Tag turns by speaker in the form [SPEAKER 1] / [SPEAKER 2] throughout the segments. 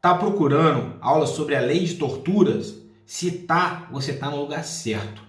[SPEAKER 1] Tá procurando aula sobre a lei de torturas? Se tá, você tá no lugar certo.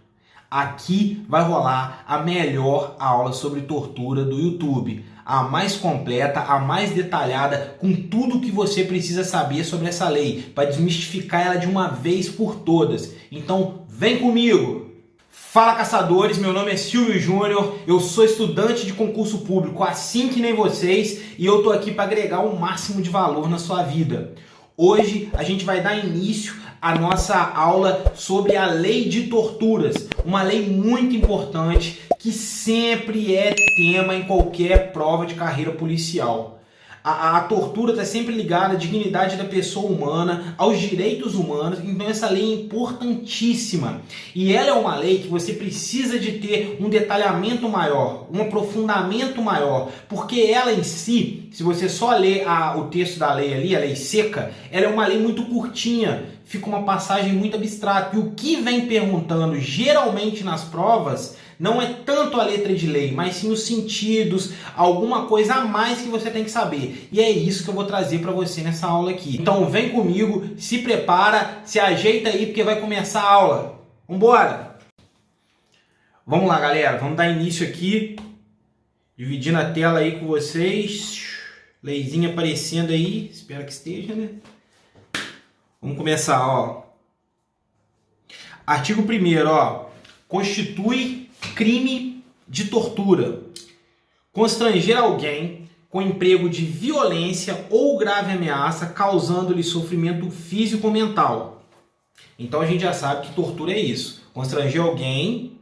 [SPEAKER 1] Aqui vai rolar a melhor aula sobre tortura do YouTube. A mais completa, a mais detalhada, com tudo que você precisa saber sobre essa lei, para desmistificar ela de uma vez por todas. Então, vem comigo! Fala, caçadores, meu nome é Silvio Júnior, eu sou estudante de concurso público, assim que nem vocês, e eu tô aqui para agregar o máximo de valor na sua vida. Hoje a gente vai dar início à nossa aula sobre a lei de torturas, uma lei muito importante que sempre é tema em qualquer prova de carreira policial. A tortura está sempre ligada à dignidade da pessoa humana, aos direitos humanos, então essa lei é importantíssima. E ela é uma lei que você precisa de ter um detalhamento maior, um aprofundamento maior, porque ela em si, se você só ler o texto da lei ali, a lei seca, ela é uma lei muito curtinha, fica uma passagem muito abstrata. E o que vem perguntando geralmente nas provas não é tanto a letra de lei, mas sim os sentidos, alguma coisa a mais que você tem que saber. E é isso que eu vou trazer para você nessa aula aqui. Então vem comigo, se prepara, se ajeita aí porque vai começar a aula. Vambora! Vamos lá, galera, vamos dar início aqui, dividindo a tela aí com vocês. Leizinha aparecendo aí, espero que esteja, né? Vamos começar, ó. Artigo 1º, ó. Constitui crime de tortura. Constranger alguém com emprego de violência ou grave ameaça, causando-lhe sofrimento físico ou mental. Então a gente já sabe que tortura é isso. Constranger alguém,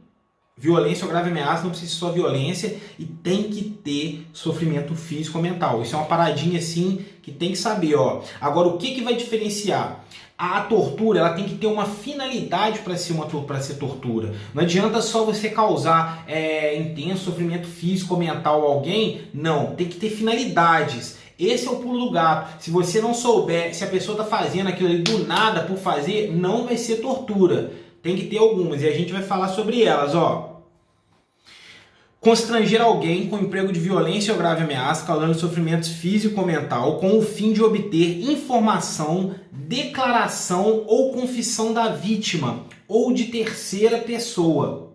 [SPEAKER 1] violência ou grave ameaça, não precisa só violência e tem que ter sofrimento físico ou mental. Isso é uma paradinha assim que tem que saber, ó. Agora, o que vai diferenciar? A tortura, ela tem que ter uma finalidade para ser tortura. Não adianta só você causar intenso sofrimento físico ou mental a alguém. Não, tem que ter finalidades. Esse é o pulo do gato. Se você não souber, se a pessoa está fazendo aquilo ali do nada por fazer, não vai ser tortura. Tem que ter algumas e a gente vai falar sobre elas, ó. Constranger alguém com emprego de violência ou grave ameaça, causando sofrimento físico ou mental, com o fim de obter informação, declaração ou confissão da vítima ou de terceira pessoa.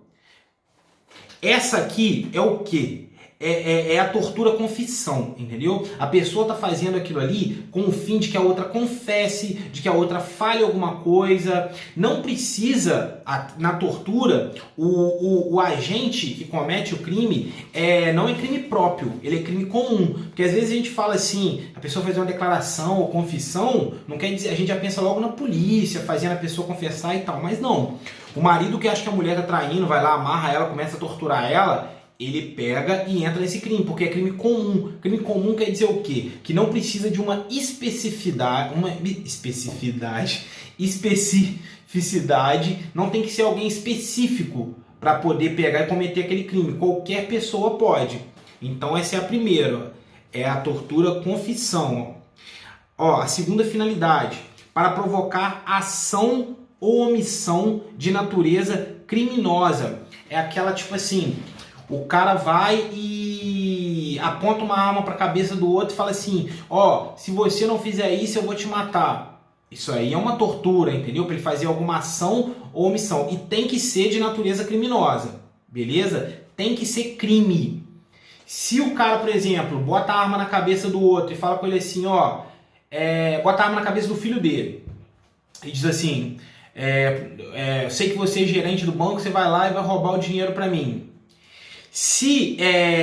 [SPEAKER 1] Essa aqui é o quê? É a tortura confissão, entendeu? A pessoa está fazendo aquilo ali com o fim de que a outra confesse, de que a outra fale alguma coisa. Não precisa, na tortura, o agente que comete o crime não é crime próprio, ele é crime comum. Porque às vezes a gente fala assim, a pessoa faz uma declaração ou confissão, não quer dizer, a gente já pensa logo na polícia, fazendo a pessoa confessar e tal, mas não. O marido que acha que a mulher está traindo, vai lá, amarra ela, começa a torturar ela, ele pega e entra nesse crime, porque é crime comum. Crime comum quer dizer o quê? Que não precisa de uma especificidade, não tem que ser alguém específico para poder pegar e cometer aquele crime. Qualquer pessoa pode. Então essa é a primeira, é a tortura confissão. Ó, a segunda finalidade, para provocar ação ou omissão de natureza criminosa. É aquela tipo assim, o cara vai e aponta uma arma para a cabeça do outro e fala assim, ó, se você não fizer isso eu vou te matar. Isso aí é uma tortura, entendeu? Para ele fazer alguma ação ou omissão. E tem que ser de natureza criminosa, beleza? Tem que ser crime. Se o cara, por exemplo, bota a arma na cabeça do outro e fala com ele assim, ó, bota a arma na cabeça do filho dele e diz assim, eu sei que você é gerente do banco, você vai lá e vai roubar o dinheiro para mim. Se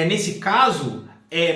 [SPEAKER 1] nesse caso,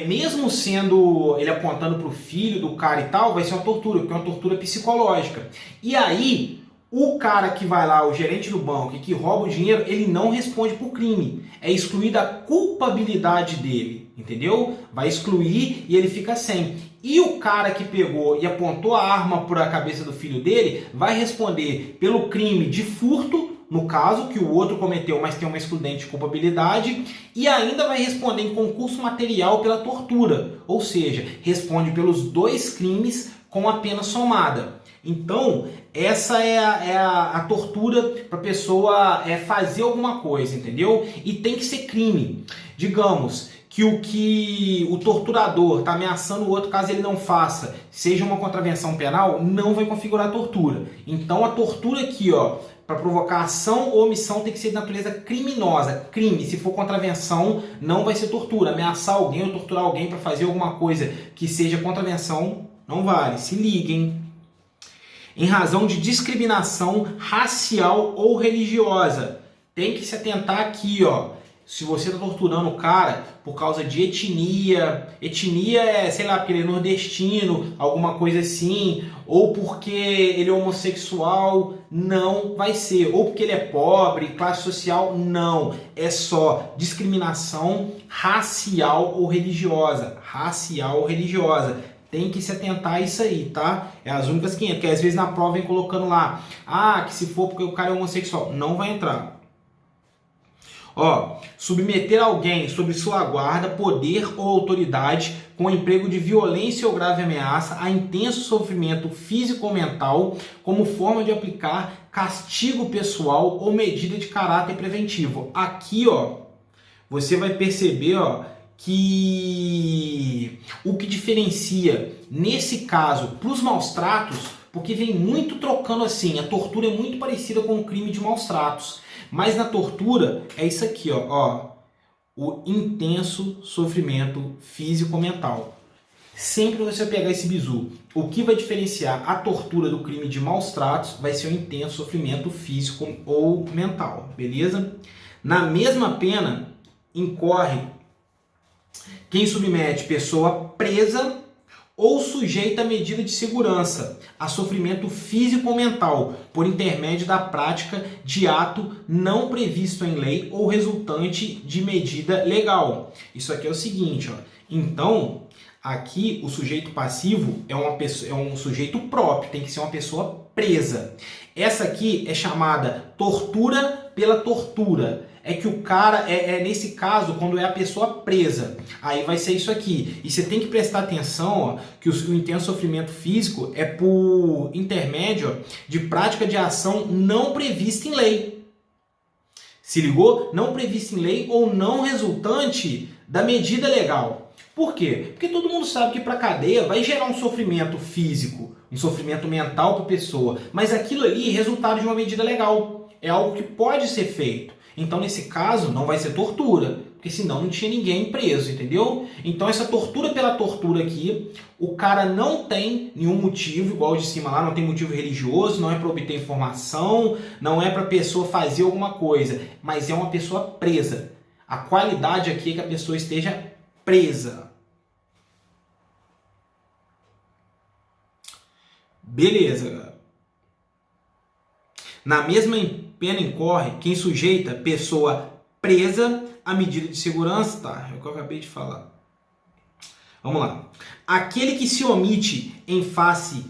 [SPEAKER 1] mesmo sendo ele apontando para o filho do cara e tal, vai ser uma tortura, porque é uma tortura psicológica. E aí, o cara que vai lá, o gerente do banco, e que rouba o dinheiro, ele não responde por crime. É excluída a culpabilidade dele, entendeu? Vai excluir e ele fica sem. E o cara que pegou e apontou a arma para a cabeça do filho dele vai responder pelo crime de furto, no caso que o outro cometeu, mas tem uma excludente de culpabilidade, e ainda vai responder em concurso material pela tortura, ou seja, responde pelos dois crimes com a pena somada. Então, essa é a tortura para a pessoa fazer alguma coisa, entendeu? E tem que ser crime. Digamos que que o torturador está ameaçando o outro caso ele não faça, seja uma contravenção penal, não vai configurar tortura. Então a tortura aqui, ó, para provocar ação ou omissão tem que ser de natureza criminosa, crime. Se for contravenção, não vai ser tortura. Ameaçar alguém ou torturar alguém para fazer alguma coisa que seja contravenção, não vale. Se liguem. Em razão de discriminação racial ou religiosa. Tem que se atentar aqui, ó. Se você está torturando o cara por causa de etnia é, sei lá, porque ele é nordestino, alguma coisa assim, ou porque ele é homossexual, não vai ser. Ou porque ele é pobre, classe social, não. É só discriminação racial ou religiosa. Racial ou religiosa. Tem que se atentar a isso aí, tá? É as únicas que entram, porque às vezes na prova vem colocando lá, que se for porque o cara é homossexual, não vai entrar. Ó, submeter alguém sob sua guarda, poder ou autoridade com emprego de violência ou grave ameaça a intenso sofrimento físico ou mental como forma de aplicar castigo pessoal ou medida de caráter preventivo. Aqui, ó, você vai perceber, ó, que o que diferencia nesse caso para os maus tratos, porque vem muito trocando assim, a tortura é muito parecida com o crime de maus tratos. Mas na tortura é isso aqui, ó, o intenso sofrimento físico-mental. Sempre você vai pegar esse bizu. O que vai diferenciar a tortura do crime de maus tratos vai ser o intenso sofrimento físico ou mental, beleza? Na mesma pena incorre quem submete pessoa presa ou sujeita a medida de segurança, a sofrimento físico ou mental, por intermédio da prática de ato não previsto em lei ou resultante de medida legal. Isso aqui é o seguinte, ó. Então, aqui o sujeito passivo é um sujeito próprio, tem que ser uma pessoa presa. Essa aqui é chamada tortura pela tortura. É que o cara, nesse caso, quando é a pessoa presa, aí vai ser isso aqui. E você tem que prestar atenção, ó, que o intenso sofrimento físico é por intermédio, ó, de prática de ação não prevista em lei. Se ligou? Não prevista em lei ou não resultante da medida legal. Por quê? Porque todo mundo sabe que para a cadeia vai gerar um sofrimento físico, um sofrimento mental para a pessoa. Mas aquilo ali é resultado de uma medida legal. É algo que pode ser feito. Então, nesse caso, não vai ser tortura, porque senão não tinha ninguém preso, entendeu? Então, essa tortura pela tortura aqui, o cara não tem nenhum motivo, igual o de cima lá, não tem motivo religioso, não é para obter informação, não é para a pessoa fazer alguma coisa, mas é uma pessoa presa. A qualidade aqui é que a pessoa esteja presa. Beleza. Na mesma pena incorre quem sujeita pessoa presa à medida de segurança, tá? É o que eu acabei de falar. Vamos lá. Aquele que se omite em face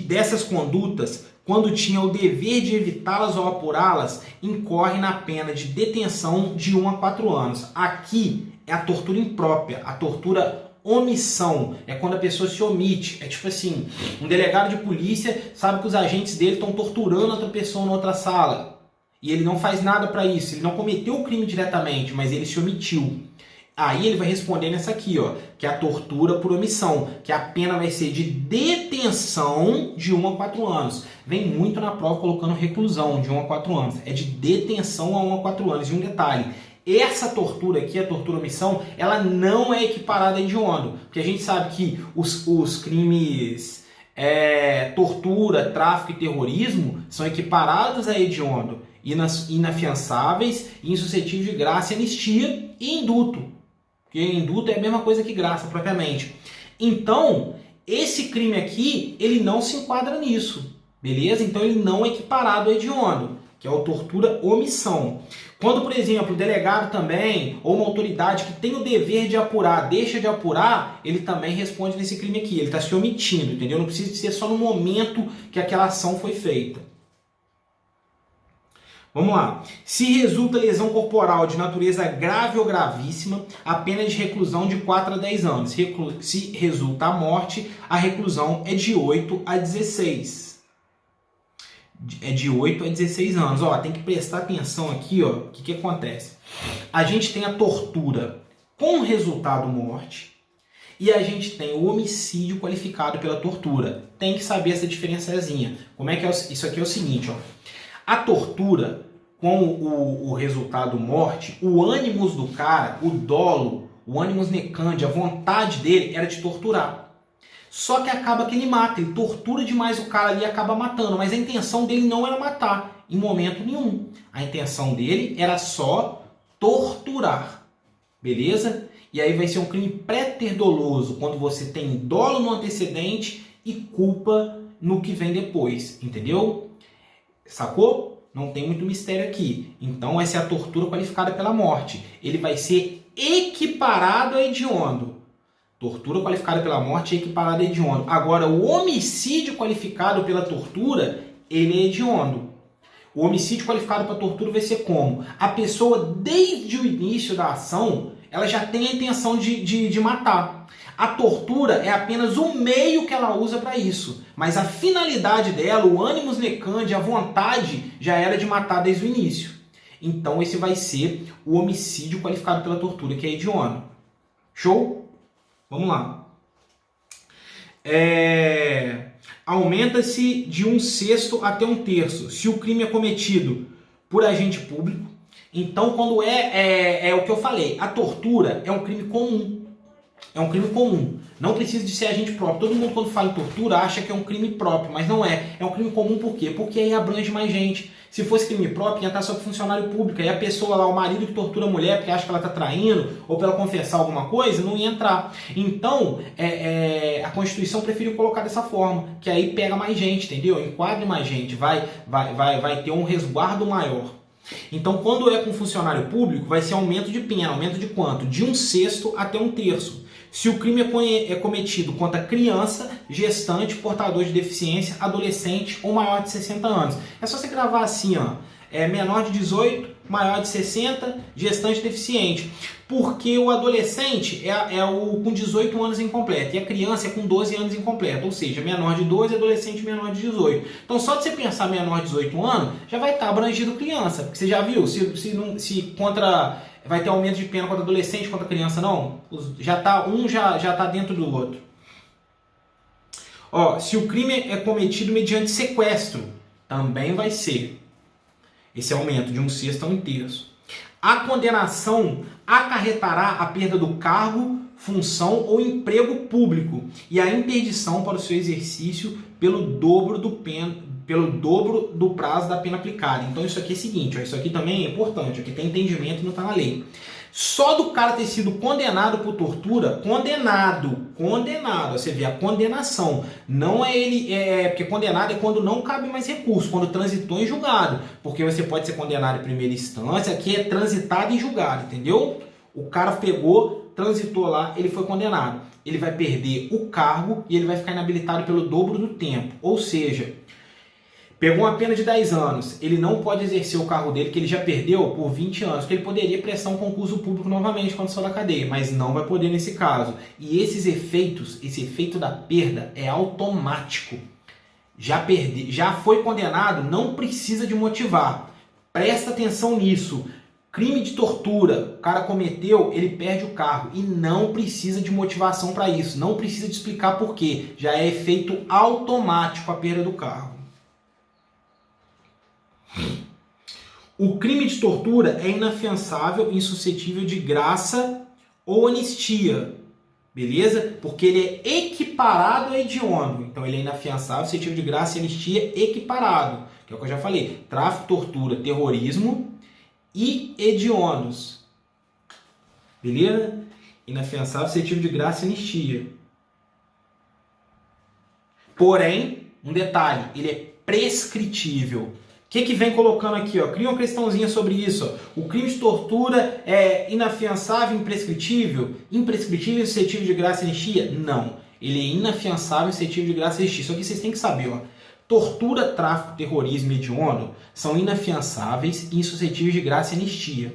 [SPEAKER 1] dessas condutas, quando tinha o dever de evitá-las ou apurá-las, incorre na pena de detenção de 1 a 4 anos. Aqui é a tortura imprópria, a tortura omissão, é quando a pessoa se omite. É tipo assim, um delegado de polícia sabe que os agentes dele estão torturando outra pessoa na outra sala e ele não faz nada para isso, ele não cometeu o crime diretamente, mas ele se omitiu. Aí ele vai responder nessa aqui, ó, que é a tortura por omissão, que a pena vai ser de detenção de 1 a 4 anos. Vem muito na prova colocando reclusão de 1 a 4 anos. É de detenção a 1 a 4 anos. E um detalhe, essa tortura aqui, a tortura omissão, ela não é equiparada a hediondo. Porque a gente sabe que os crimes tortura, tráfico e terrorismo são equiparados a hediondo, inafiançáveis, insuscetíveis de graça e anistia e induto. Porque induto é a mesma coisa que graça, propriamente. Então, esse crime aqui, ele não se enquadra nisso. Beleza? Então, ele não é equiparado a hediondo, que é a tortura omissão. Quando, por exemplo, o delegado também, ou uma autoridade que tem o dever de apurar, deixa de apurar, ele também responde nesse crime aqui. Ele está se omitindo, entendeu? Não precisa ser só no momento que aquela ação foi feita. Vamos lá. Se resulta lesão corporal de natureza grave ou gravíssima, a pena é de reclusão de 4 a 10 anos. Se resulta a morte, a reclusão é de 8 a 16. É de 8 a 16 anos. Ó, tem que prestar atenção aqui, ó. O que acontece? A gente tem a tortura com resultado morte, e a gente tem o homicídio qualificado pela tortura. Tem que saber essa diferenciazinha. Como é que é? Isso aqui é o seguinte, ó. A tortura com o resultado morte, o ânimos do cara, o dolo, o ânimos necandi, a vontade dele era de torturar. Só que acaba que ele mata, ele tortura demais o cara ali e acaba matando, mas a intenção dele não era matar, em momento nenhum. A intenção dele era só torturar, beleza? E aí vai ser um crime préter-doloso, quando você tem dolo no antecedente e culpa no que vem depois, entendeu? Sacou? Não tem muito mistério aqui. Então essa é a tortura qualificada pela morte. Ele vai ser equiparado a hediondo. Tortura qualificada pela morte é equiparada a hediondo. Agora, o homicídio qualificado pela tortura, ele é hediondo. O homicídio qualificado para tortura vai ser como? A pessoa, desde o início da ação, ela já tem a intenção de matar. A tortura é apenas o meio que ela usa para isso. Mas a finalidade dela, o ânimos necandi, a vontade, já era de matar desde o início. Então esse vai ser o homicídio qualificado pela tortura, que é hediondo. Show? Vamos lá. Aumenta-se de 1/6 até 1/3 se o crime é cometido por agente público. Então, quando é o que eu falei, a tortura é um crime comum. É um crime comum. Não precisa de ser agente próprio. Todo mundo, quando fala em tortura, acha que é um crime próprio, mas não é. É um crime comum por quê? Porque aí abrange mais gente. Se fosse crime próprio, ia estar só para funcionário público. Aí a pessoa lá, o marido que tortura a mulher porque acha que ela está traindo ou para ela confessar alguma coisa, não ia entrar. Então, a Constituição preferiu colocar dessa forma, que aí pega mais gente, entendeu? Enquadre mais gente, vai ter um resguardo maior. Então, quando é com funcionário público, vai ser aumento de pena. Aumento de quanto? De 1/6 até 1/3. Se o crime é cometido contra criança, gestante, portador de deficiência, adolescente ou maior de 60 anos. É só você gravar assim, ó. Menor de 18, maior de 60, gestante deficiente. Porque o adolescente é o com 18 anos incompleto e a criança é com 12 anos incompleto. Ou seja, menor de 12, adolescente menor de 18. Então só de você pensar menor de 18 anos, já vai estar abrangido criança. Porque você já viu, se contra... Vai ter aumento de pena contra adolescente, contra criança, não? Já tá dentro do outro. Ó, se o crime é cometido mediante sequestro, também vai ser esse aumento de 1/6 a 1/3. A condenação acarretará a perda do cargo, função ou emprego público e a interdição para o seu exercício pelo dobro do prazo da pena aplicada. Então isso aqui é o seguinte, ó, isso aqui também é importante, aqui tem entendimento e não está na lei. Só do cara ter sido condenado por tortura, condenado, você vê a condenação, não é ele, porque condenado é quando não cabe mais recurso, quando transitou em julgado, porque você pode ser condenado em primeira instância, aqui é transitado em julgado, entendeu? O cara pegou, transitou lá, ele foi condenado, ele vai perder o cargo e ele vai ficar inabilitado pelo dobro do tempo, ou seja, pegou uma pena de 10 anos, ele não pode exercer o cargo dele, que ele já perdeu por 20 anos, porque ele poderia prestar um concurso público novamente quando sair da cadeia, mas não vai poder nesse caso. E esse efeito da perda é automático. Já foi condenado, não precisa de motivar. Presta atenção nisso. Crime de tortura, o cara cometeu, ele perde o cargo e não precisa de motivação para isso, não precisa de explicar por quê. Já é efeito automático a perda do cargo. O crime de tortura é inafiançável e insuscetível de graça ou anistia, beleza? Porque ele é equiparado a hediondo. Então ele é inafiançável, suscetível de graça e anistia equiparado, que é o que eu já falei. Tráfico, tortura, terrorismo e hediondos. Beleza? Inafiançável, suscetível de graça e anistia. Porém, um detalhe, ele é prescritível. O que vem colocando aqui? Ó? Cria uma questãozinha sobre isso. Ó. O crime de tortura é inafiançável e imprescritível? Imprescritível e suscetível de graça e anistia? Não. Ele é inafiançável e suscetível de graça e anistia. Isso aqui vocês têm que saber. Ó. Tortura, tráfico, terrorismo e hediondo são inafiançáveis e insuscetíveis de graça e anistia.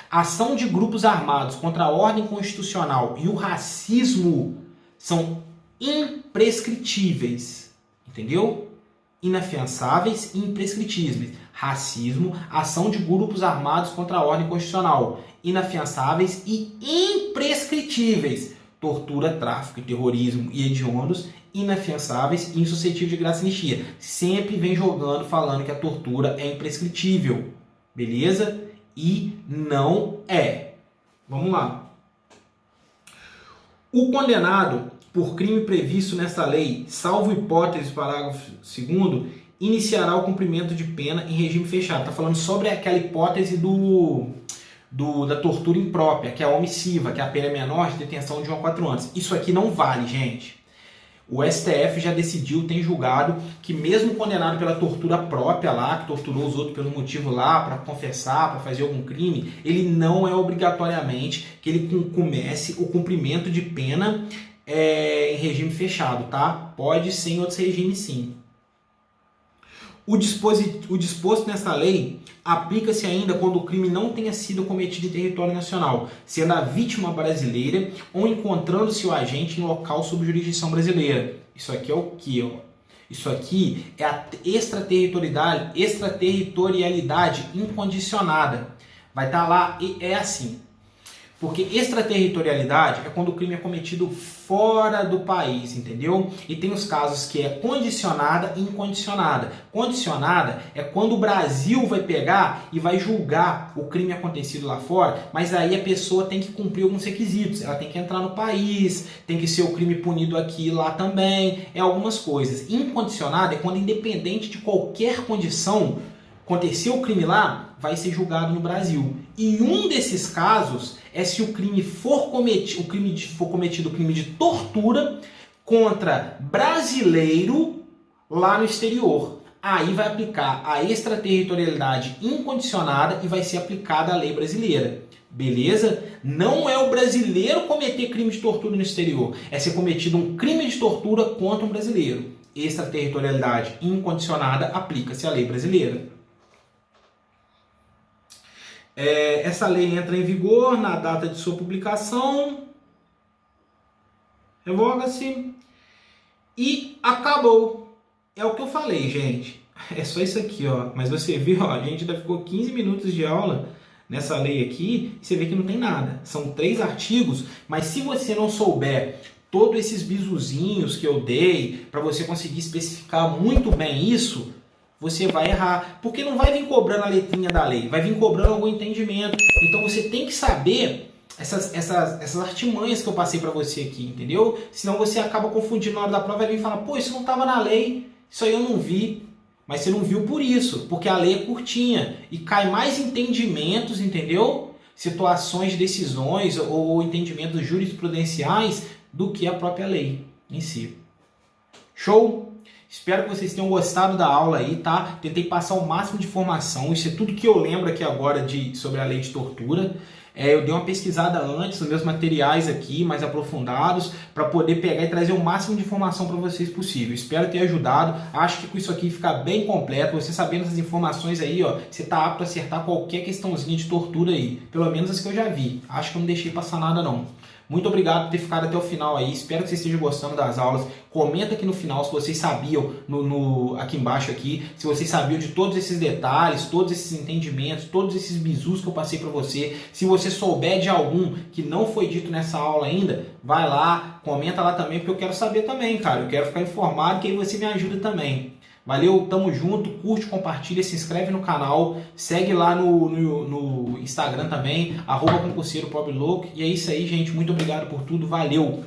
[SPEAKER 1] Ação de grupos armados contra a ordem constitucional e o racismo são imprescritíveis. Entendeu? inafiançáveis e imprescritíveis. Racismo, ação de grupos armados contra a ordem constitucional, inafiançáveis e imprescritíveis. Tortura, tráfico, terrorismo e hediondos, inafiançáveis e insuscetíveis de graça e anistia. Sempre vem jogando, falando que a tortura é imprescritível. Beleza? E não é. Vamos lá. O condenado por crime previsto nesta lei, salvo hipótese do parágrafo 2º, iniciará o cumprimento de pena em regime fechado. Está falando sobre aquela hipótese da tortura imprópria, que é a omissiva, que é a pena menor de detenção de 1 a 4 anos. Isso aqui não vale, gente. O STF já decidiu, tem julgado, que mesmo condenado pela tortura própria lá, que torturou os outros pelo motivo lá, para confessar, para fazer algum crime, ele não é obrigatoriamente que ele comece o cumprimento de pena em regime fechado, tá? Pode ser em outros regimes, sim. O disposto nessa lei aplica-se ainda quando o crime não tenha sido cometido em território nacional, sendo a vítima brasileira ou encontrando-se o agente em local sob jurisdição brasileira. Isso aqui é o quê? Ó? Isso aqui é a extraterritorialidade incondicionada. Vai estar lá e é assim. Porque extraterritorialidade é quando o crime é cometido fora do país, entendeu? E tem os casos que é condicionada e incondicionada. Condicionada é quando o Brasil vai pegar e vai julgar o crime acontecido lá fora, mas aí a pessoa tem que cumprir alguns requisitos. Ela tem que entrar no país, tem que ser o crime punido aqui e lá também, algumas coisas. Incondicionada é quando, independente de qualquer condição, aconteceu o crime lá, vai ser julgado no Brasil. E um desses casos é se o crime for cometido, o crime de tortura contra brasileiro lá no exterior. Aí vai aplicar a extraterritorialidade incondicionada e vai ser aplicada a lei brasileira. Beleza? Não é o brasileiro cometer crime de tortura no exterior. É ser cometido um crime de tortura contra um brasileiro. Extraterritorialidade incondicionada aplica-se à lei brasileira. Essa lei entra em vigor na data de sua publicação, revoga-se e acabou. É o que eu falei, gente. É só isso aqui, ó. Mas você viu, ó, a gente ainda ficou 15 minutos de aula nessa lei aqui e você vê que não tem nada. São 3 artigos, mas se você não souber todos esses bisuzinhos que eu dei para você conseguir especificar muito bem isso, você vai errar, porque não vai vir cobrando a letrinha da lei, vai vir cobrando algum entendimento. Então você tem que saber essas artimanhas que eu passei para você aqui, entendeu? Senão você acaba confundindo na hora da prova, vai vir falar, pô, isso não estava na lei, isso aí eu não vi. Mas você não viu por isso, porque a lei é curtinha e cai mais entendimentos, entendeu? Situações de decisões ou entendimentos jurisprudenciais do que a própria lei em si. Show? Espero que vocês tenham gostado da aula aí, tá? Tentei passar o máximo de informação. Isso é tudo que eu lembro aqui agora sobre a lei de tortura. Eu dei uma pesquisada antes nos meus materiais aqui, mais aprofundados, para poder pegar e trazer o máximo de informação para vocês possível. Espero ter ajudado. Acho que com isso aqui fica bem completo. Você sabendo essas informações aí, ó, você tá apto a acertar qualquer questãozinha de tortura aí. Pelo menos as que eu já vi. Acho que eu não deixei passar nada, não. Muito obrigado por ter ficado até o final aí. Espero que vocês estejam gostando das aulas. Comenta aqui no final se vocês sabiam, aqui embaixo aqui, se vocês sabiam de todos esses detalhes, todos esses entendimentos, todos esses bizus que eu passei para você. Se você souber de algum que não foi dito nessa aula ainda, vai lá, comenta lá também, porque eu quero saber também, cara. Eu quero ficar informado, que aí você me ajuda também. Valeu, tamo junto, curte, compartilha, se inscreve no canal, segue lá no Instagram também, @concurseiro pobre louco. E é isso aí, gente, muito obrigado por tudo, valeu!